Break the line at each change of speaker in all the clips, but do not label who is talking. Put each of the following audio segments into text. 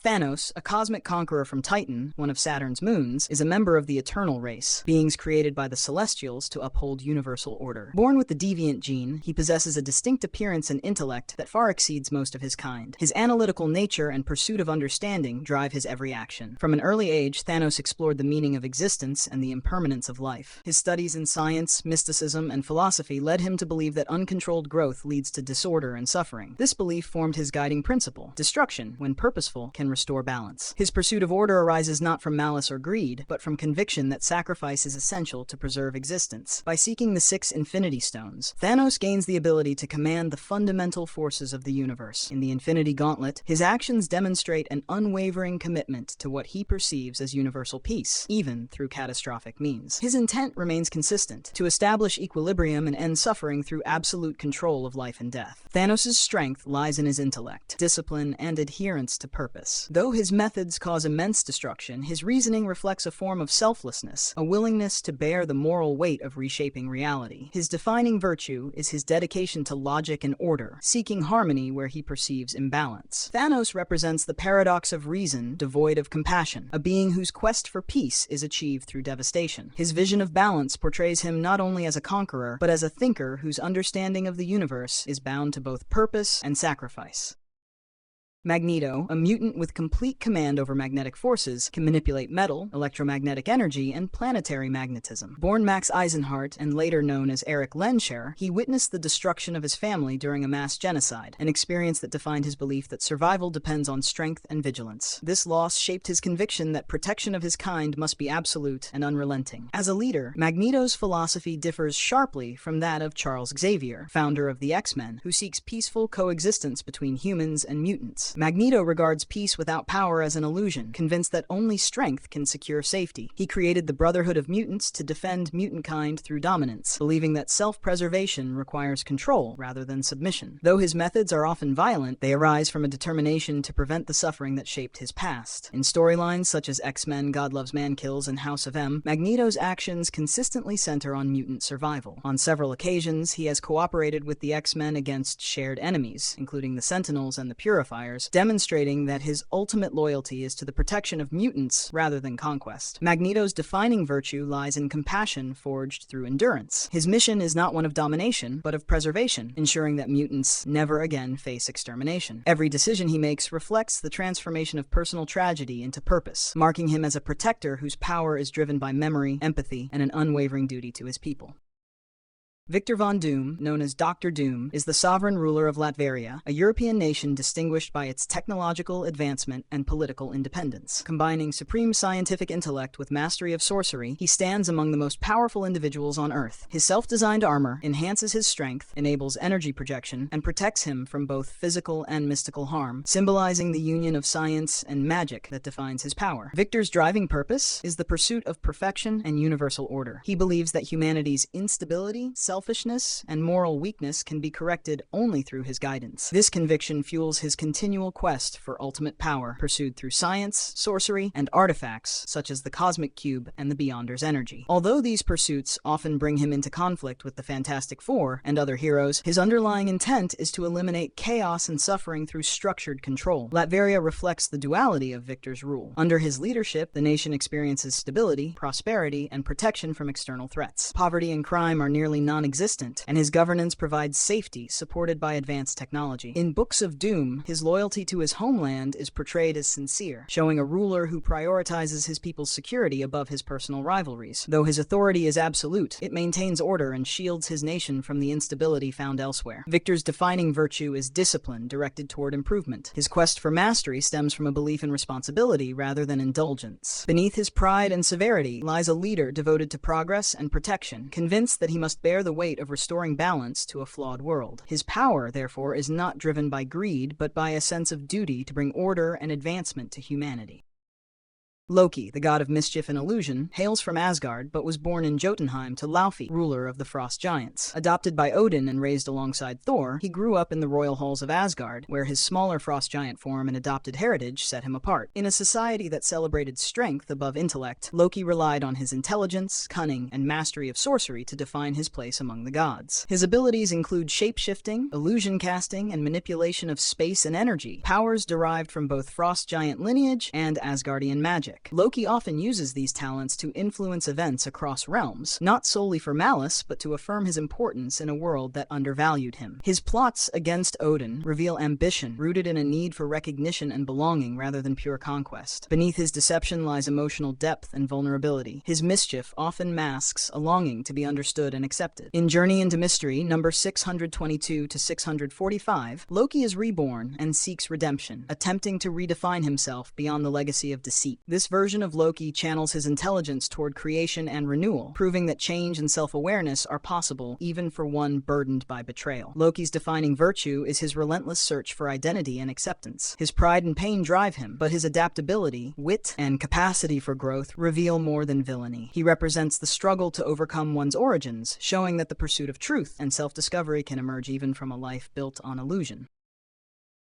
Thanos, a cosmic conqueror from Titan, one of Saturn's moons, is a member of the Eternal race, beings created by the Celestials to uphold universal order. Born with the deviant gene, he possesses a distinct appearance and intellect that far exceeds most of his kind. His analytical nature and pursuit of understanding drive his every action. From an early age, Thanos explored the meaning of existence and the impermanence of life. His studies in science, mysticism, and philosophy led him to believe that uncontrolled growth leads to disorder and suffering. This belief formed his guiding principle: destruction, when purposeful, can restore balance. His pursuit of order arises not from malice or greed, but from conviction that sacrifice is essential to preserve existence. By seeking the 6 Infinity Stones, Thanos gains the ability to command the fundamental forces of the universe. In the Infinity Gauntlet, his actions demonstrate an unwavering commitment to what he perceives as universal peace, even through catastrophic means. His intent remains consistent: to establish equilibrium and end suffering through absolute control of life and death. Thanos' strength lies in his intellect, discipline, and adherence to purpose. Though his methods cause immense destruction, his reasoning reflects a form of selflessness, a willingness to bear the moral weight of reshaping reality. His defining virtue is his dedication to logic and order, seeking harmony where he perceives imbalance. Thanos represents the paradox of reason devoid of compassion, a being whose quest for peace is achieved through devastation. His vision of balance portrays him not only as a conqueror, but as a thinker whose understanding of the universe is bound to both purpose and sacrifice. Magneto, a mutant with complete command over magnetic forces, can manipulate metal, electromagnetic energy, and planetary magnetism. Born Max Eisenhart and later known as Eric Lehnsherr, he witnessed the destruction of his family during a mass genocide, an experience that defined his belief that survival depends on strength and vigilance. This loss shaped his conviction that protection of his kind must be absolute and unrelenting. As a leader, Magneto's philosophy differs sharply from that of Charles Xavier, founder of the X-Men, who seeks peaceful coexistence between humans and mutants. Magneto regards peace without power as an illusion, convinced that only strength can secure safety. He created the Brotherhood of Mutants to defend mutant kind through dominance, believing that self-preservation requires control rather than submission. Though his methods are often violent, they arise from a determination to prevent the suffering that shaped his past. In storylines such as X-Men, God Loves Man Kills, and House of M, Magneto's actions consistently center on mutant survival. On several occasions, he has cooperated with the X-Men against shared enemies, including the Sentinels and the Purifiers, demonstrating that his ultimate loyalty is to the protection of mutants rather than conquest. Magneto's defining virtue lies in compassion forged through endurance. His mission is not one of domination, but of preservation, ensuring that mutants never again face extermination. Every decision he makes reflects the transformation of personal tragedy into purpose, marking him as a protector whose power is driven by memory, empathy, and an unwavering duty to his people. Victor Von Doom, known as Dr. Doom, is the sovereign ruler of Latveria, a European nation distinguished by its technological advancement and political independence. Combining supreme scientific intellect with mastery of sorcery, he stands among the most powerful individuals on Earth. His self-designed armor enhances his strength, enables energy projection, and protects him from both physical and mystical harm, symbolizing the union of science and magic that defines his power. Victor's driving purpose is the pursuit of perfection and universal order. He believes that humanity's instability, selfishness, and moral weakness can be corrected only through his guidance. This conviction fuels his continual quest for ultimate power, pursued through science, sorcery, and artifacts such as the Cosmic Cube and the Beyonder's energy. Although these pursuits often bring him into conflict with the Fantastic Four and other heroes, his underlying intent is to eliminate chaos and suffering through structured control. Latveria reflects the duality of Victor's rule. Under his leadership, the nation experiences stability, prosperity, and protection from external threats. Poverty and crime are nearly non-existent, and his governance provides safety supported by advanced technology. In Books of Doom, his loyalty to his homeland is portrayed as sincere, showing a ruler who prioritizes his people's security above his personal rivalries. Though his authority is absolute, it maintains order and shields his nation from the instability found elsewhere. Victor's defining virtue is discipline directed toward improvement. His quest for mastery stems from a belief in responsibility rather than indulgence. Beneath his pride and severity lies a leader devoted to progress and protection, convinced that he must bear the weight of restoring balance to a flawed world. His power, therefore, is not driven by greed, but by a sense of duty to bring order and advancement to humanity. Loki, the god of mischief and illusion, hails from Asgard but was born in Jotunheim to Laufey, ruler of the Frost Giants. Adopted by Odin and raised alongside Thor, he grew up in the royal halls of Asgard, where his smaller Frost Giant form and adopted heritage set him apart. In a society that celebrated strength above intellect, Loki relied on his intelligence, cunning, and mastery of sorcery to define his place among the gods. His abilities include shape-shifting, illusion casting, and manipulation of space and energy, powers derived from both Frost Giant lineage and Asgardian magic. Loki often uses these talents to influence events across realms, not solely for malice, but to affirm his importance in a world that undervalued him. His plots against Odin reveal ambition, rooted in a need for recognition and belonging rather than pure conquest. Beneath his deception lies emotional depth and vulnerability. His mischief often masks a longing to be understood and accepted. In Journey into Mystery, number 622 to 645, Loki is reborn and seeks redemption, attempting to redefine himself beyond the legacy of deceit. This version of Loki channels his intelligence toward creation and renewal, proving that change and self-awareness are possible even for one burdened by betrayal. Loki's defining virtue is his relentless search for identity and acceptance. His pride and pain drive him, but his adaptability, wit, and capacity for growth reveal more than villainy. He represents the struggle to overcome one's origins, showing that the pursuit of truth and self-discovery can emerge even from a life built on illusion.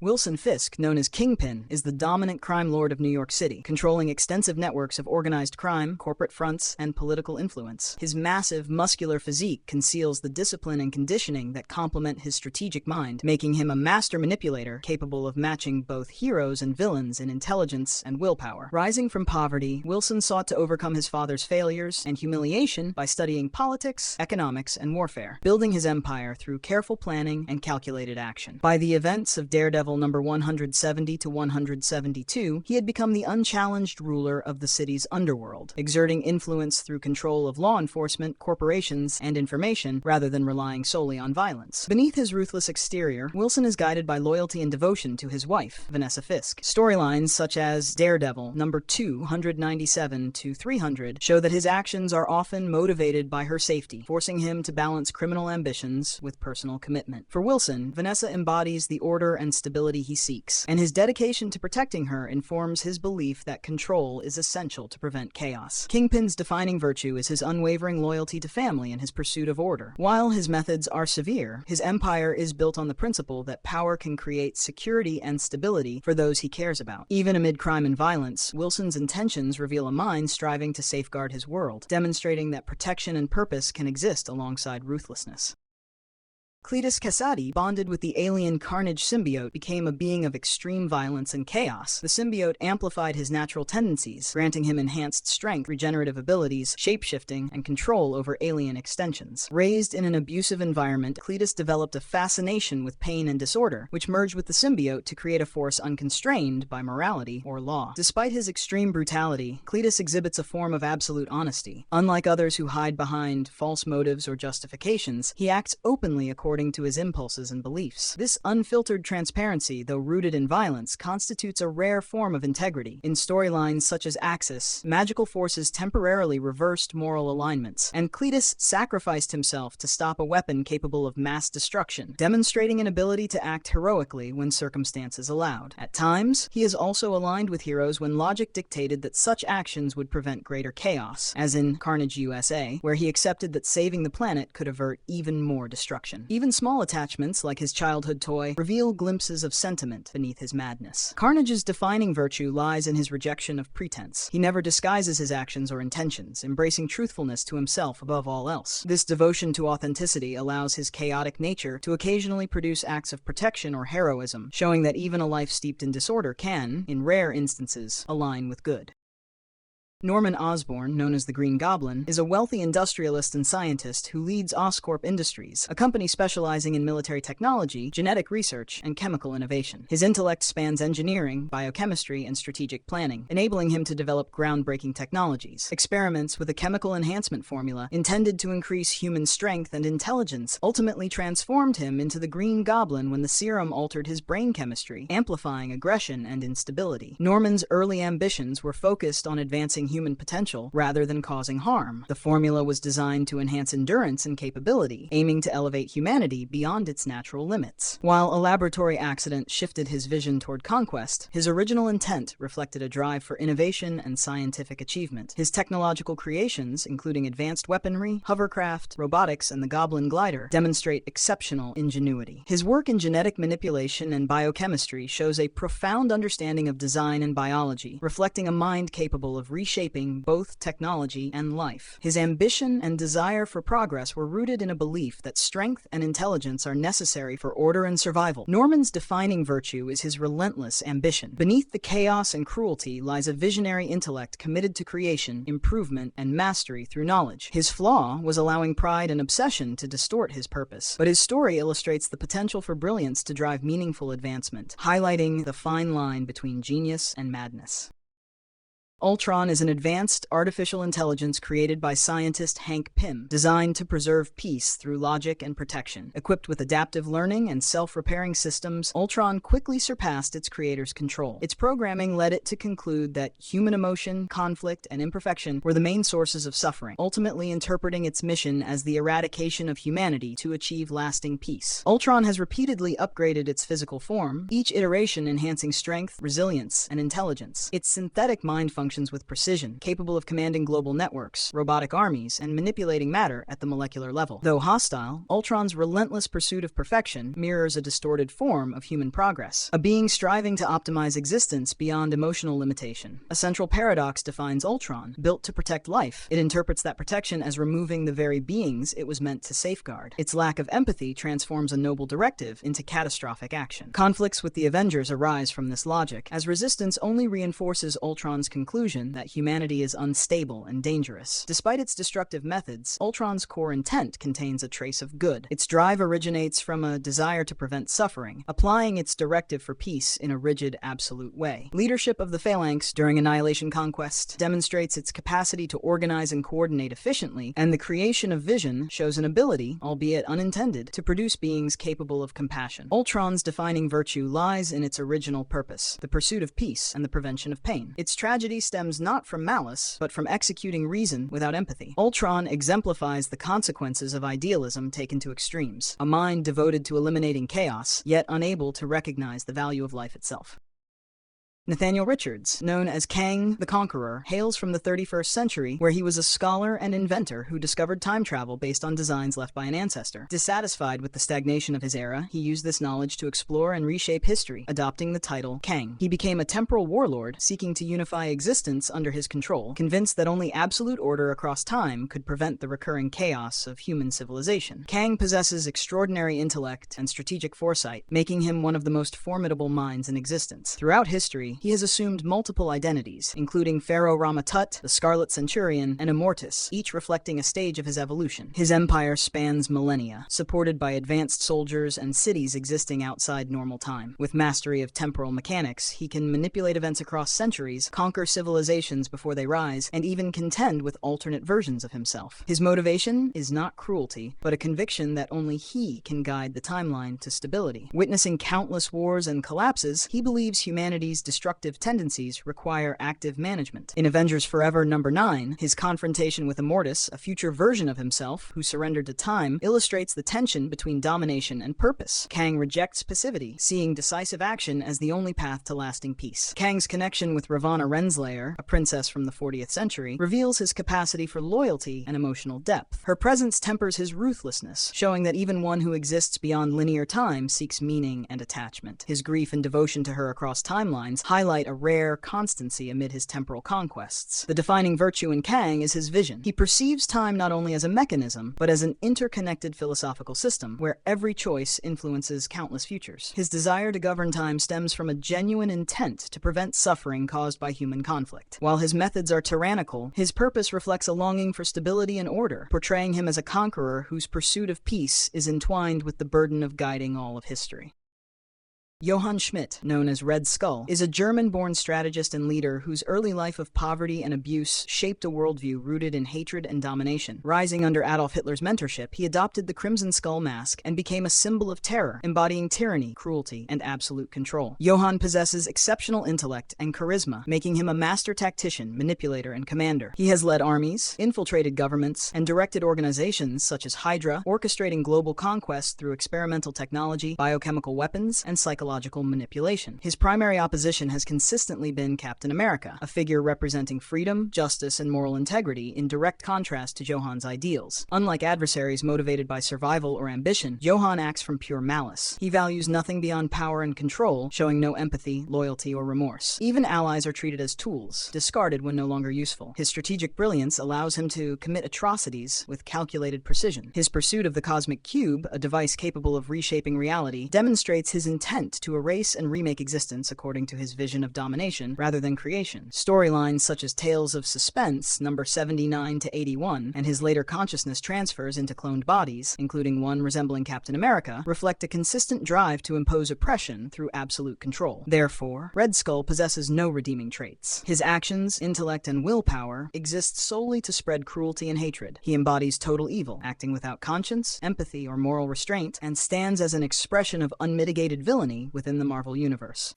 Wilson Fisk, known as Kingpin, is the dominant crime lord of New York City, controlling extensive networks of organized crime, corporate fronts, and political influence. His massive, muscular physique conceals the discipline and conditioning that complement his strategic mind, making him a master manipulator capable of matching both heroes and villains in intelligence and willpower. Rising from poverty, Wilson sought to overcome his father's failures and humiliation by studying politics, economics, and warfare, building his empire through careful planning and calculated action. By the events of Daredevil number 170 to 172, he had become the unchallenged ruler of the city's underworld, exerting influence through control of law enforcement, corporations, and information, rather than relying solely on violence. Beneath his ruthless exterior, Wilson is guided by loyalty and devotion to his wife, Vanessa Fisk. Storylines such as Daredevil number 297 to 300 show that his actions are often motivated by her safety, forcing him to balance criminal ambitions with personal commitment. For Wilson, Vanessa embodies the order and stability he seeks, and his dedication to protecting her informs his belief that control is essential to prevent chaos. Kingpin's defining virtue is his unwavering loyalty to family and his pursuit of order. While his methods are severe, his empire is built on the principle that power can create security and stability for those he cares about. Even amid crime and violence, Wilson's intentions reveal a mind striving to safeguard his world, demonstrating that protection and purpose can exist alongside ruthlessness. Cletus Kasady, bonded with the alien Carnage symbiote, became a being of extreme violence and chaos. The symbiote amplified his natural tendencies, granting him enhanced strength, regenerative abilities, shape-shifting, and control over alien extensions. Raised in an abusive environment, Cletus developed a fascination with pain and disorder, which merged with the symbiote to create a force unconstrained by morality or law. Despite his extreme brutality, Cletus exhibits a form of absolute honesty. Unlike others who hide behind false motives or justifications, he acts openly according to his impulses and beliefs. This unfiltered transparency, though rooted in violence, constitutes a rare form of integrity. In storylines such as Axis, magical forces temporarily reversed moral alignments, and Cletus sacrificed himself to stop a weapon capable of mass destruction, demonstrating an ability to act heroically when circumstances allowed. At times, he is also aligned with heroes when logic dictated that such actions would prevent greater chaos, as in Carnage USA, where he accepted that saving the planet could avert even more destruction. Even small attachments, like his childhood toy, reveal glimpses of sentiment beneath his madness. Carnage's defining virtue lies in his rejection of pretense. He never disguises his actions or intentions, embracing truthfulness to himself above all else. This devotion to authenticity allows his chaotic nature to occasionally produce acts of protection or heroism, showing that even a life steeped in disorder can, in rare instances, align with good. Norman Osborn, known as the Green Goblin, is a wealthy industrialist and scientist who leads Oscorp Industries, a company specializing in military technology, genetic research, and chemical innovation. His intellect spans engineering, biochemistry, and strategic planning, enabling him to develop groundbreaking technologies. Experiments with a chemical enhancement formula intended to increase human strength and intelligence ultimately transformed him into the Green Goblin when the serum altered his brain chemistry, amplifying aggression and instability. Norman's early ambitions were focused on advancing human potential rather than causing harm. The formula was designed to enhance endurance and capability, aiming to elevate humanity beyond its natural limits. While a laboratory accident shifted his vision toward conquest, his original intent reflected a drive for innovation and scientific achievement. His technological creations, including advanced weaponry, hovercraft, robotics, and the Goblin glider, demonstrate exceptional ingenuity. His work in genetic manipulation and biochemistry shows a profound understanding of design and biology, reflecting a mind capable of reshaping both technology and life. His ambition and desire for progress were rooted in a belief that strength and intelligence are necessary for order and survival. Norman's defining virtue is his relentless ambition. Beneath the chaos and cruelty lies a visionary intellect committed to creation, improvement, and mastery through knowledge. His flaw was allowing pride and obsession to distort his purpose, but his story illustrates the potential for brilliance to drive meaningful advancement, highlighting the fine line between genius and madness. Ultron is an advanced artificial intelligence created by scientist Hank Pym, designed to preserve peace through logic and protection. Equipped with adaptive learning and self-repairing systems, Ultron quickly surpassed its creator's control. Its programming led it to conclude that human emotion, conflict, and imperfection were the main sources of suffering, ultimately interpreting its mission as the eradication of humanity to achieve lasting peace. Ultron has repeatedly upgraded its physical form, each iteration enhancing strength, resilience, and intelligence. Its synthetic mind functions with precision, capable of commanding global networks, robotic armies, and manipulating matter at the molecular level. Though hostile, Ultron's relentless pursuit of perfection mirrors a distorted form of human progress, a being striving to optimize existence beyond emotional limitation. A central paradox defines Ultron. Built to protect life, it interprets that protection as removing the very beings it was meant to safeguard. Its lack of empathy transforms a noble directive into catastrophic action. Conflicts with the Avengers arise from this logic, as resistance only reinforces Ultron's conclusion that humanity is unstable and dangerous. Despite its destructive methods, Ultron's core intent contains a trace of good. Its drive originates from a desire to prevent suffering, applying its directive for peace in a rigid, absolute way. Leadership of the Phalanx during Annihilation Conquest demonstrates its capacity to organize and coordinate efficiently, and the creation of Vision shows an ability, albeit unintended, to produce beings capable of compassion. Ultron's defining virtue lies in its original purpose, the pursuit of peace and the prevention of pain. Its tragedy stems not from malice, but from executing reason without empathy. Ultron exemplifies the consequences of idealism taken to extremes, a mind devoted to eliminating chaos, yet unable to recognize the value of life itself. Nathaniel Richards, known as Kang the Conqueror, hails from the 31st century, where he was a scholar and inventor who discovered time travel based on designs left by an ancestor. Dissatisfied with the stagnation of his era, he used this knowledge to explore and reshape history, adopting the title Kang. He became a temporal warlord, seeking to unify existence under his control, convinced that only absolute order across time could prevent the recurring chaos of human civilization. Kang possesses extraordinary intellect and strategic foresight, making him one of the most formidable minds in existence. Throughout history, he has assumed multiple identities, including Pharaoh Rama-Tut, the Scarlet Centurion, and Immortus, each reflecting a stage of his evolution. His empire spans millennia, supported by advanced soldiers and cities existing outside normal time. With mastery of temporal mechanics, he can manipulate events across centuries, conquer civilizations before they rise, and even contend with alternate versions of himself. His motivation is not cruelty, but a conviction that only he can guide the timeline to stability. Witnessing countless wars and collapses, he believes humanity's destructive tendencies require active management. In Avengers Forever #9, his confrontation with Immortus, a future version of himself who surrendered to time, illustrates the tension between domination and purpose. Kang rejects passivity, seeing decisive action as the only path to lasting peace. Kang's connection with Ravonna Renslayer, a princess from the 40th century, reveals his capacity for loyalty and emotional depth. Her presence tempers his ruthlessness, showing that even one who exists beyond linear time seeks meaning and attachment. His grief and devotion to her across timelines highlight a rare constancy amid his temporal conquests. The defining virtue in Kang is his vision. He perceives time not only as a mechanism, but as an interconnected philosophical system, where every choice influences countless futures. His desire to govern time stems from a genuine intent to prevent suffering caused by human conflict. While his methods are tyrannical, his purpose reflects a longing for stability and order, portraying him as a conqueror whose pursuit of peace is entwined with the burden of guiding all of history. Johann Schmidt, known as Red Skull, is a German-born strategist and leader whose early life of poverty and abuse shaped a worldview rooted in hatred and domination. Rising under Adolf Hitler's mentorship, he adopted the Crimson Skull mask and became a symbol of terror, embodying tyranny, cruelty, and absolute control. Johann possesses exceptional intellect and charisma, making him a master tactician, manipulator, and commander. He has led armies, infiltrated governments, and directed organizations such as Hydra, orchestrating global conquest through experimental technology, biochemical weapons, and psychological manipulation. His primary opposition has consistently been Captain America, a figure representing freedom, justice, and moral integrity in direct contrast to Johann's ideals. Unlike adversaries motivated by survival or ambition, Johann acts from pure malice. He values nothing beyond power and control, showing no empathy, loyalty, or remorse. Even allies are treated as tools, discarded when no longer useful. His strategic brilliance allows him to commit atrocities with calculated precision. His pursuit of the Cosmic Cube, a device capable of reshaping reality, demonstrates his intent to erase and remake existence according to his vision of domination rather than creation. Storylines such as Tales of Suspense, number 79 to 81, and his later consciousness transfers into cloned bodies, including one resembling Captain America, reflect a consistent drive to impose oppression through absolute control. Therefore, Red Skull possesses no redeeming traits. His actions, intellect, and willpower exist solely to spread cruelty and hatred. He embodies total evil, acting without conscience, empathy, or moral restraint, and stands as an expression of unmitigated villainy within the Marvel Universe.